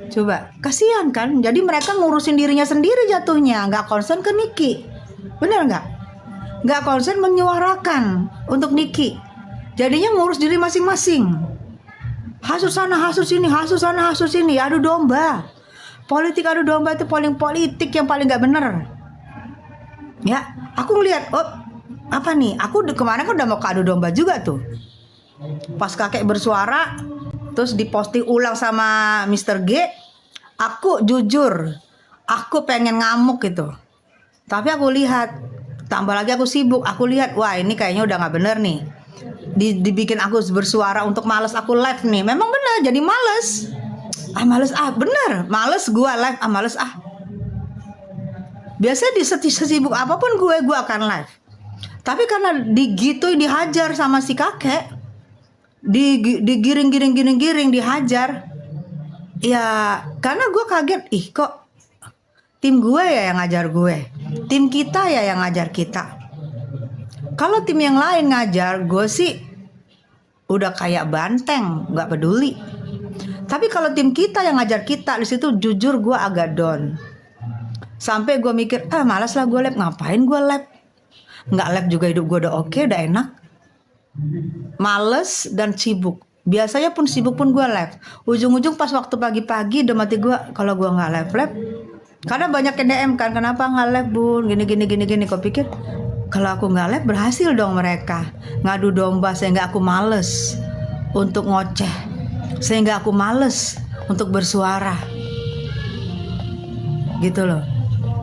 Coba, kasihan kan? Jadi mereka ngurusin dirinya sendiri jatuhnya, nggak concern ke Niki. Bener nggak? Nggak concern menyuarakan untuk Niki. Jadinya ngurus diri masing-masing. Hasut sana, hasut sini, hasut sana, hasut sini, adu domba. Politik adu domba itu paling politik yang paling nggak bener. Ya, aku ngeliat, oh apa nih? Aku kemarin kan udah mau ke adu domba juga tuh. Pas kakek bersuara, terus diposting ulang sama Mr. G, aku jujur, aku pengen ngamuk gitu. Tapi aku lihat, tambah lagi aku sibuk, aku lihat, wah ini kayaknya udah nggak bener nih. Dibikin aku bersuara untuk males aku live nih. Memang bener, jadi males. Males bener, males gua live, males Biasanya sesibuk apapun gue akan live. Tapi karena digituin, dihajar sama si kakek, digiring dihajar, ya karena gue kaget, ih kok tim gue ya yang ngajar gue, tim kita ya yang ngajar kita. Kalau tim yang lain ngajar gue sih udah kayak banteng, nggak peduli. Tapi kalau tim kita yang ngajar kita, di situ jujur gue agak down. Sampai gue mikir, malas lah gue lab, ngapain gue lab? Nggak lab juga hidup gue udah oke, udah enak. Males dan sibuk. Biasanya pun sibuk pun gue live. Ujung-ujung pas waktu pagi-pagi udah mati gue, kalau gue nggak live. Karena banyak yang DM kan, kenapa nggak live bun? Gini. Kau pikir kalau aku nggak live berhasil dong mereka ngadu domba, sehingga aku males untuk ngoceh, sehingga aku males untuk bersuara. Gitu loh.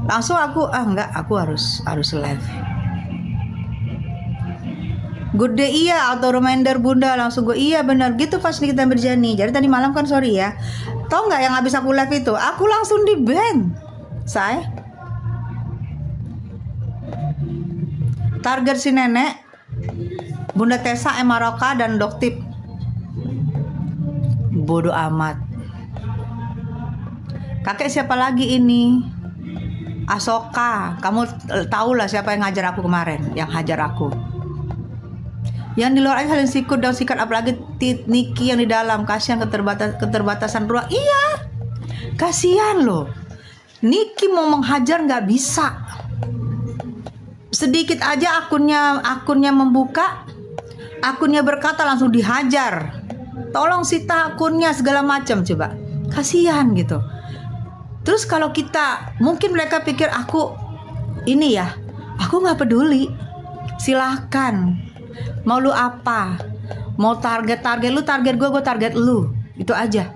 Langsung aku enggak, aku harus live. Good day, iya, auto reminder bunda. Langsung gue, iya benar gitu pas kita berjani. Jadi tadi malam kan, sorry ya, tau nggak yang habis aku live itu, aku langsung di ban. Say, target si nenek, Bunda Tessa, Emaroka dan Doktip. Bodoh amat. Kakek siapa lagi ini? Asoka. Kamu tahu lah siapa yang ngajar aku kemarin, yang hajar aku. Yang di luar aja saling sikut dan sikat, apalagi Niki yang di dalam. Kasihan keterbatasan ruang. Iya, kasihan loh. Niki mau menghajar nggak bisa. Sedikit aja akunnya membuka, akunnya berkata langsung dihajar. Tolong sita akunnya segala macam, coba. Kasihan gitu. Terus kalau kita, mungkin mereka pikir aku ini ya, aku nggak peduli. Silahkan. Mau lu apa? Mau target lu, target gue target lu. Itu aja.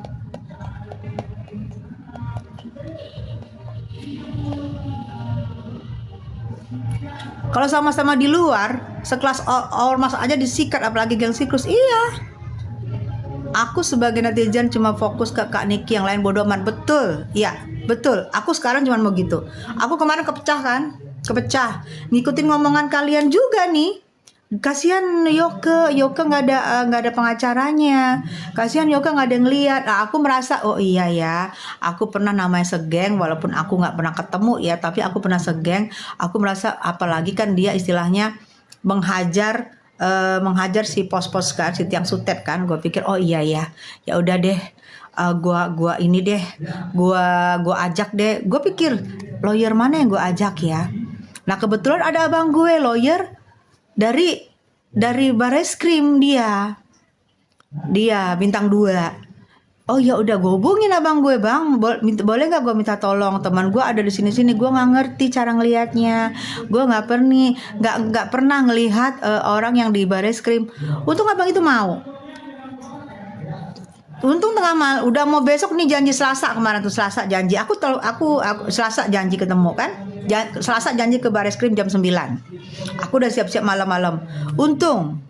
Kalau sama-sama di luar, sekelas ormas aja disikat, apalagi geng siklus. Iya. Aku sebagai netizen cuma fokus ke Kak Niki, yang lain bodoh amat. Betul. Iya, betul. Aku sekarang cuma mau gitu. Aku kemarin kepecah. Ngikutin ngomongan kalian juga nih. Kasihan Yoke nggak ada pengacaranya. Kasihan Yoke nggak ada yang lihat. Aku merasa, oh iya ya, aku pernah namanya segeng, walaupun aku nggak pernah ketemu ya, tapi aku pernah segeng. Aku merasa, apalagi kan dia istilahnya menghajar si pos-pos kan, si tiang sutet kan. Gue pikir, oh iya ya, ya udah deh, gua ini deh, gua ajak deh. Gue pikir lawyer mana yang gue ajak ya. Nah kebetulan ada abang gue lawyer dari Bareskrim, dia bintang 2. Oh ya udah, gue hubungin abang gue, bang, boleh nggak gue minta tolong, teman gue ada di sini, gue nggak ngerti cara ngelihatnya, gue nggak pernah ngelihat orang yang di Bareskrim. Untung abang itu mau. Untung tengah malam, udah mau besok nih, janji Selasa kemarin tuh, Selasa janji aku Selasa janji ketemu kan, Selasa janji ke Bareskrim jam 9. Aku udah siap-siap malam-malam. Untung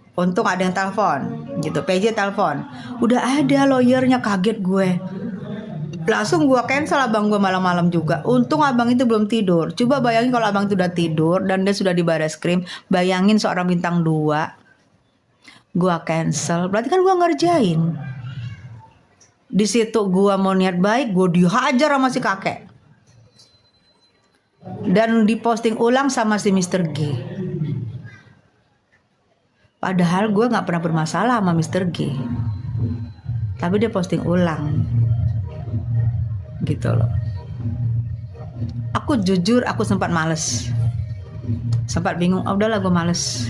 ada yang telepon gitu, PJ telepon, udah ada lawyernya. Kaget gue, langsung gue cancel abang gue malam-malam juga. Untung abang itu belum tidur. Coba bayangin kalau abang itu udah tidur dan dia sudah di Bareskrim, bayangin seorang bintang 2 gue cancel, berarti kan gue ngerjain. Di situ gue mau niat baik, gue dihajar sama si kakek dan diposting ulang sama si Mr. G. Padahal gue nggak pernah bermasalah sama Mr. G, tapi dia posting ulang. gitu loh. Aku jujur, aku sempat males, sempat bingung. Oh, udahlah gue males,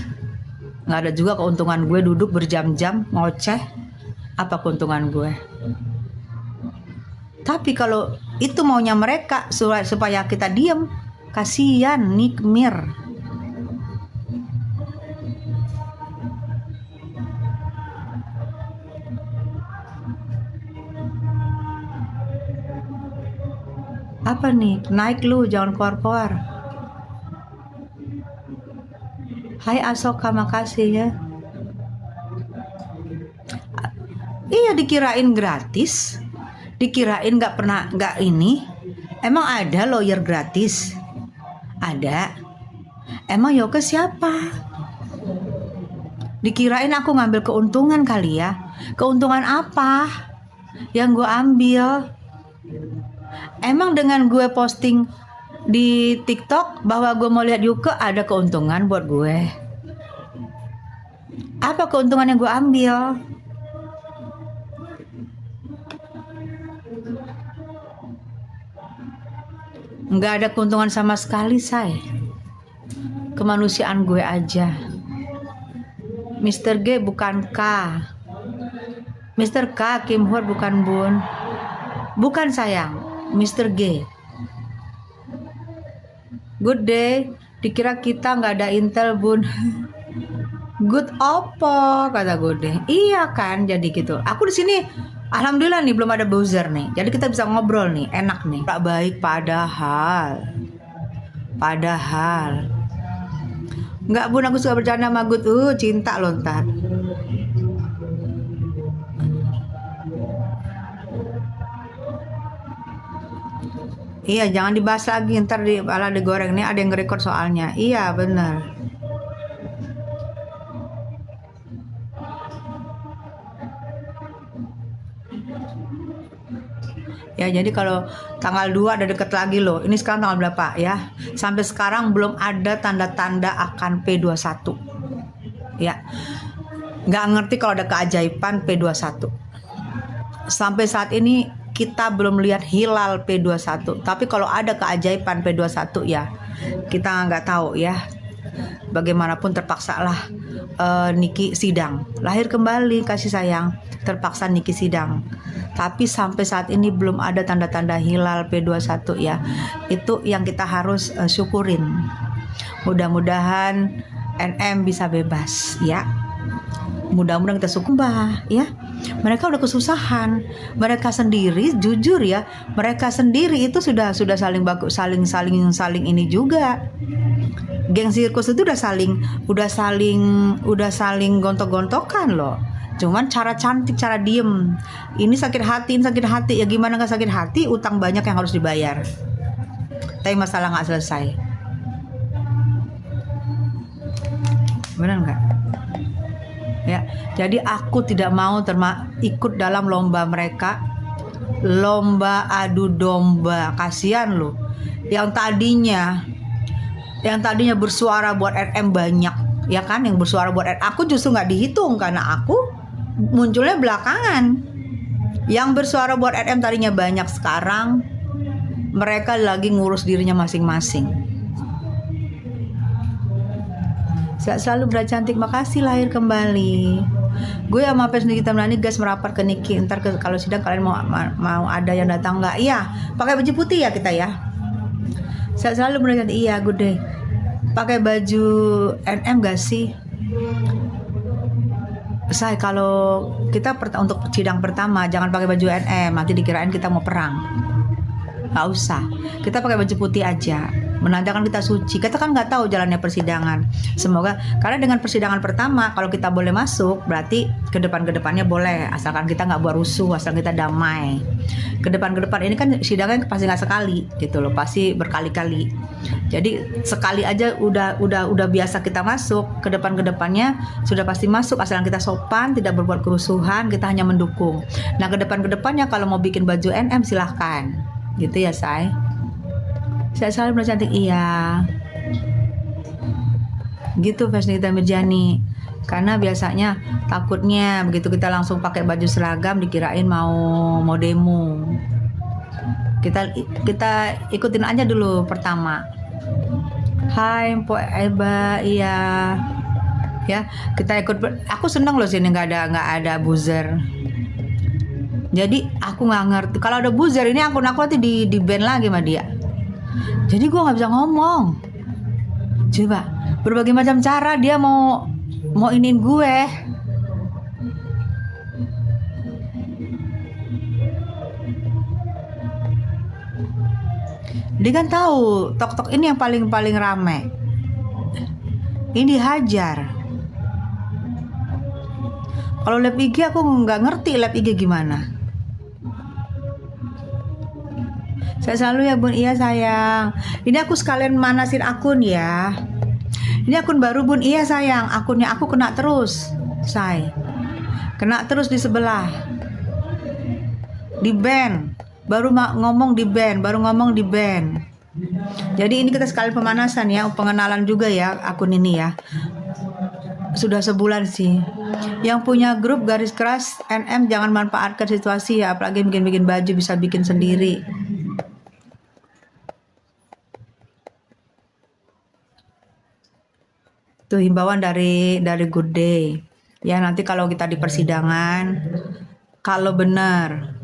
nggak ada juga keuntungan gue duduk berjam-jam ngoceh, apa keuntungan gue. Tapi kalau itu maunya mereka supaya kita diem, kasihan nikmir. Apa nih? Naik lu, jangan keluar-keluar. Hai Asoka, makasih ya. Iya, dikirain gratis, dikirain nggak ini. Emang ada lawyer gratis? Ada. Emang Yoga siapa? Dikirain aku ngambil keuntungan kali ya. Keuntungan apa yang gue ambil? Emang dengan gue posting di TikTok bahwa gue mau lihat Yuke ada keuntungan buat gue? Apa keuntungan yang gue ambil? Nggak ada keuntungan sama sekali, say. Kemanusiaan gue aja. Mr. G bukan K. Mr. K, Kim Hwa bukan Bun. Bukan sayang, Mr. G. Good day. Dikira kita nggak ada intel Bun. Good apa kata Good day. Iya kan, jadi gitu. Aku di sini alhamdulillah nih belum ada buzzer nih. Jadi kita bisa ngobrol nih, enak nih. Tak baik padahal nggak Bun, aku suka bercanda sama Good. Cinta loh ntar. Iya, jangan dibahas lagi, ntar malah digoreng. Nih ada yang nge-record soalnya. Iya bener. Ya, jadi kalau tanggal 2 ada deket lagi loh. Ini sekarang tanggal berapa ya? Sampai sekarang belum ada tanda-tanda akan P21. Ya, nggak ngerti kalau ada keajaiban P21. Sampai saat ini kita belum lihat hilal P21. Tapi kalau ada keajaiban P21 ya, kita nggak tahu ya. Bagaimanapun terpaksalah Niki sidang. Lahir kembali kasih sayang. Terpaksa Niki sidang. Tapi sampai saat ini belum ada tanda-tanda hilal P21 ya. Itu yang kita harus syukurin. Mudah-mudahan NM bisa bebas ya. Mudah-mudahan kita sukumbah ya. Mereka udah kesusahan. Mereka sendiri jujur ya, mereka sendiri itu sudah saling bagus, saling ini juga. Geng sirkus itu udah saling gontok-gontokan loh. Cuman cara cantik, cara diem. Ini sakit hati. Ya gimana nggak sakit hati? Utang banyak yang harus dibayar. Tapi masalah nggak selesai. Benar nggak? Ya, jadi aku tidak mau ikut dalam lomba mereka, lomba adu domba. Kasihan loh, yang tadinya bersuara buat RM banyak, ya kan? Yang bersuara buat RM, aku justru nggak dihitung karena aku munculnya belakangan. Yang bersuara buat RM tadinya banyak, sekarang mereka lagi ngurus dirinya masing-masing. Selalu bercantik, makasih lahir kembali. Gue sama Pes Nikita Melani guys merapat ke Niki. Ntar kalau sidang kalian mau ada yang datang nggak? Iya, pakai baju putih ya kita ya. Selalu bercantik. Iya, good day. Pakai baju NM gak sih? Say, kalau kita untuk sidang pertama jangan pakai baju NM, nanti dikirain kita mau perang. Gak usah, kita pakai baju putih aja, menandakan kita suci. Kita kan nggak tahu jalannya persidangan. Semoga, karena dengan persidangan pertama kalau kita boleh masuk, berarti kedepannya boleh, asalkan kita nggak buat rusuh, asal kita damai. Kedepan ini kan sidangnya pasti nggak sekali gitu loh, pasti berkali-kali. Jadi sekali aja udah biasa kita masuk. Kedepannya sudah pasti masuk, asalkan kita sopan, tidak berbuat kerusuhan, kita hanya mendukung. Nah kedepannya kalau mau bikin baju NM silahkan. Gitu ya say. Saya selalu bercantik. Iya gitu Fesnita Mirjani. Karena biasanya takutnya begitu kita langsung pakai baju seragam dikirain mau demo. Kita ikutin aja dulu pertama. Hai Mpok Eba, iya. Ya, kita ikut. Aku seneng loh sini nggak ada buzzer. Jadi aku nggak ngerti kalau ada buzzer ini akun aku nanti di ban lagi sama dia. Jadi gue nggak bisa ngomong. Coba berbagai macam cara dia mau iniin gue. Dia kan tahu tok ini yang paling rame. Ini dihajar. Kalau live IG aku nggak ngerti live IG gimana. Saya selalu ya Bun, iya sayang. Ini aku sekalian manasin akun ya. Ini akun baru Bun, iya sayang. Akunnya aku kena terus, say. Kena terus di sebelah. Di ban. Baru ngomong di ban. Jadi ini kita sekalian pemanasan ya, pengenalan juga ya akun ini ya. Sudah sebulan sih. Yang punya grup garis keras NM jangan manfaatkan situasi ya, apalagi bikin baju bisa bikin sendiri. Tuh himbauan dari Good Day. Ya nanti kalau kita di persidangan, kalau benar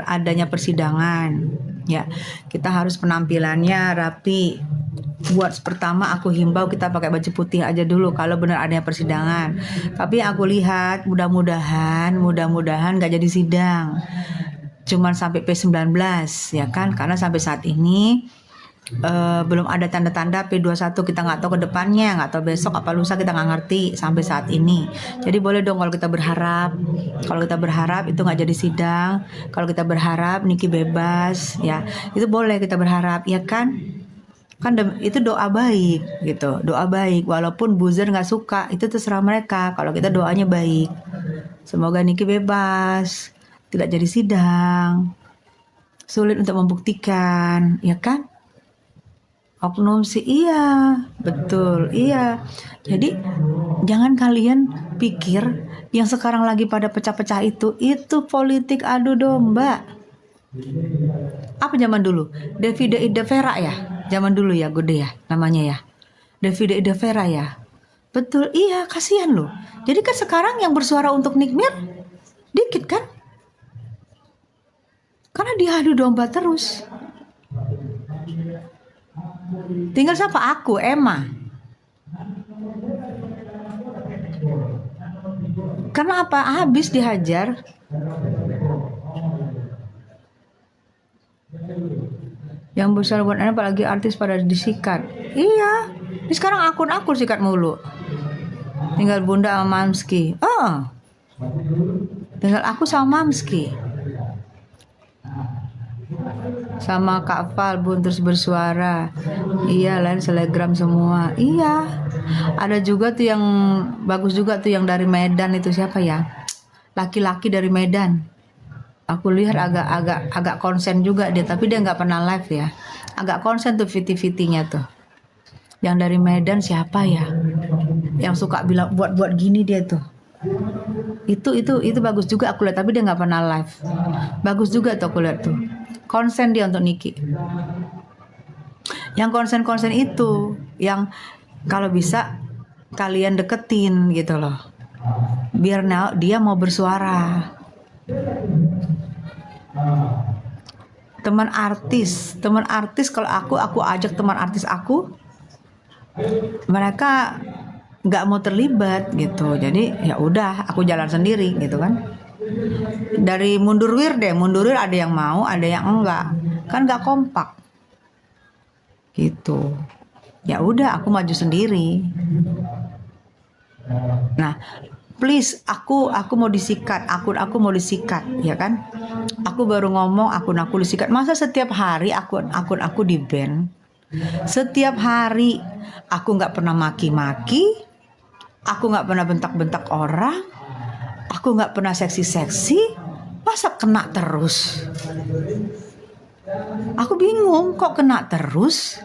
adanya persidangan, ya kita harus penampilannya rapi. Buat pertama aku himbau kita pakai baju putih aja dulu kalau benar adanya persidangan. Tapi aku lihat mudah-mudahan nggak jadi sidang. Cuman sampai P19 ya kan, karena sampai saat ini belum ada tanda-tanda P21, kita nggak tahu ke depannya, nggak tahu besok apa lusa, kita nggak ngerti sampai saat ini. Jadi boleh dong kalau kita berharap itu nggak jadi sidang, kalau kita berharap Niki bebas ya, itu boleh kita berharap ya kan itu doa baik gitu, doa baik walaupun buzzer nggak suka itu terserah mereka, kalau kita doanya baik semoga Niki bebas, tidak jadi sidang, sulit untuk membuktikan ya kan. Oknum sih iya, betul, iya. Jadi jangan kalian pikir yang sekarang lagi pada pecah-pecah itu politik adu domba. Apa zaman dulu? Davide Ida Vera ya? Zaman dulu ya, Gede ya namanya ya. Davide Ida Vera ya. Betul, iya, kasihan loh. Jadi kan sekarang yang bersuara untuk Nikmir dikit kan? Karena diadu domba terus. Tinggal siapa? Aku, Emma. Karena apa? Habis dihajar. Yang besar buat anak apalagi artis pada disikat. Iya. Ini sekarang akun sikat mulu. Tinggal Bunda sama Mamski. Oh. Tinggal aku sama Mamski. Sama Kak Val Bun terus bersuara. Iya, lain selegram semua. Iya. Ada juga tuh yang bagus juga tuh yang dari Medan itu siapa ya? Laki-laki dari Medan. Aku lihat agak konsen juga dia, tapi dia nggak pernah live ya. Agak konsen tuh VT-VT-nya tuh. Yang dari Medan siapa ya? Yang suka bilang buat gini dia tuh. Itu bagus juga aku lihat, tapi dia nggak pernah live. Bagus juga tuh aku lihat tuh. Konsen dia untuk Niki. Yang konsen itu yang kalau bisa kalian deketin gitu loh, biar dia mau bersuara. Teman artis kalau aku ajak teman artis aku, mereka nggak mau terlibat gitu, jadi ya udah aku jalan sendiri gitu kan. Dari mundur wir ada yang mau, ada yang enggak, kan nggak kompak gitu. Ya udah aku maju sendiri. Nah please, aku mau disikat, akun aku mau disikat ya kan. Aku baru ngomong akun aku disikat, masa setiap hari akun aku di ban? Setiap hari aku nggak pernah maki-maki, aku nggak pernah bentak-bentak orang, aku nggak pernah seksi-seksi, masa kena terus? Aku bingung kok kena terus.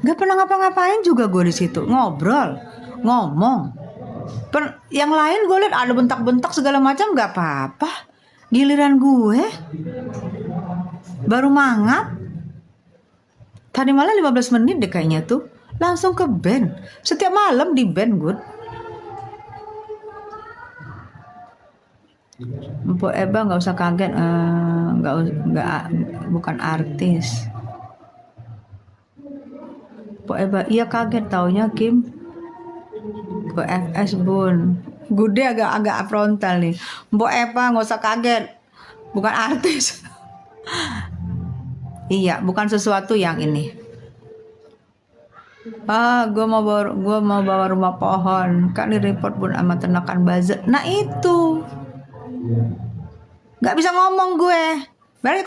Gak pernah ngapa-ngapain juga gue di situ, ngobrol, ngomong. Yang lain gue lihat ada bentak-bentak segala macam, gak apa-apa. Giliran gue baru mangap. Tadi malah 15 menit deh kayaknya tuh. Langsung ke band. Setiap malam di band, Good. Mpok Eba nggak usah kaget, bukan artis. Mpok Eba, iya kaget taunya Kim ke FS Bun. Gude agak frontal nih. Mpok Eba nggak usah kaget, bukan artis. Iya, bukan sesuatu yang ini. Gue mau bawa rumah pohon. Kan di report Bun sama ternakan buzzer. Nah itu. Nggak bisa ngomong gue. Berarti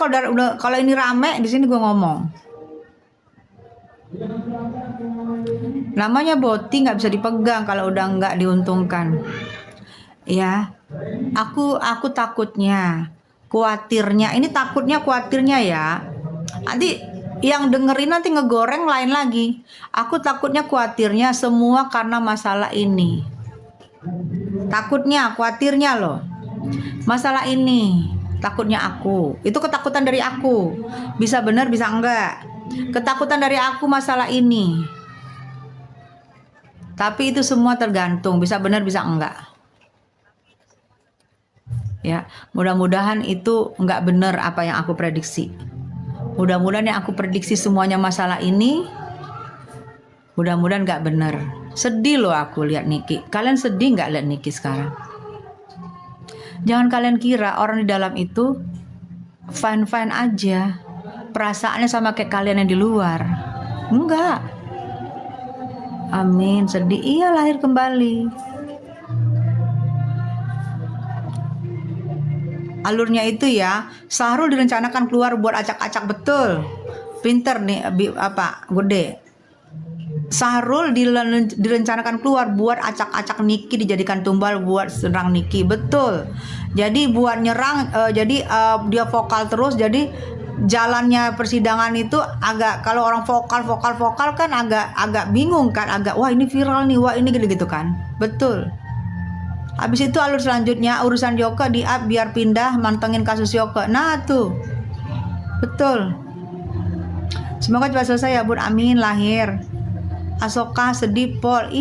kalau ini rame di sini gue ngomong. Namanya boti nggak bisa dipegang kalau udah nggak diuntungkan. Ya, aku takutnya, khawatirnya. Ini takutnya, khawatirnya ya. Nanti yang dengerin nanti ngegoreng lain lagi. Aku takutnya, khawatirnya semua karena masalah ini. Takutnya, khawatirnya loh. Masalah ini, takutnya aku. Itu ketakutan dari aku. Bisa benar, bisa enggak. Ketakutan dari aku masalah ini. Tapi itu semua tergantung, bisa benar, bisa enggak. Ya, mudah-mudahan itu enggak benar apa yang aku prediksi. Mudah-mudahan yang aku prediksi semuanya masalah ini, mudah-mudahan enggak benar. Sedih loh aku lihat Niki. Kalian sedih enggak lihat Niki sekarang? Jangan kalian kira orang di dalam itu fine-fine aja. Perasaannya sama kayak kalian yang di luar. Enggak. Amin, sedih. Iya, lahir kembali. Alurnya itu ya, Syahrul direncanakan keluar buat acak-acak, betul. Pinter nih, Gede. Syahrul direncanakan keluar buat acak-acak Niki, dijadikan tumbal buat serang Niki, betul. Jadi buat nyerang, dia vokal terus. Jadi jalannya persidangan itu agak, kalau orang vokal kan agak bingung kan, wah ini viral nih, wah ini gitu kan, betul. Habis itu alur selanjutnya urusan Joko di up biar pindah mantengin kasus Joko. Nah tuh, betul. Semoga cepat selesai ya Bun, amin. Lahir Asoka sedih Pol.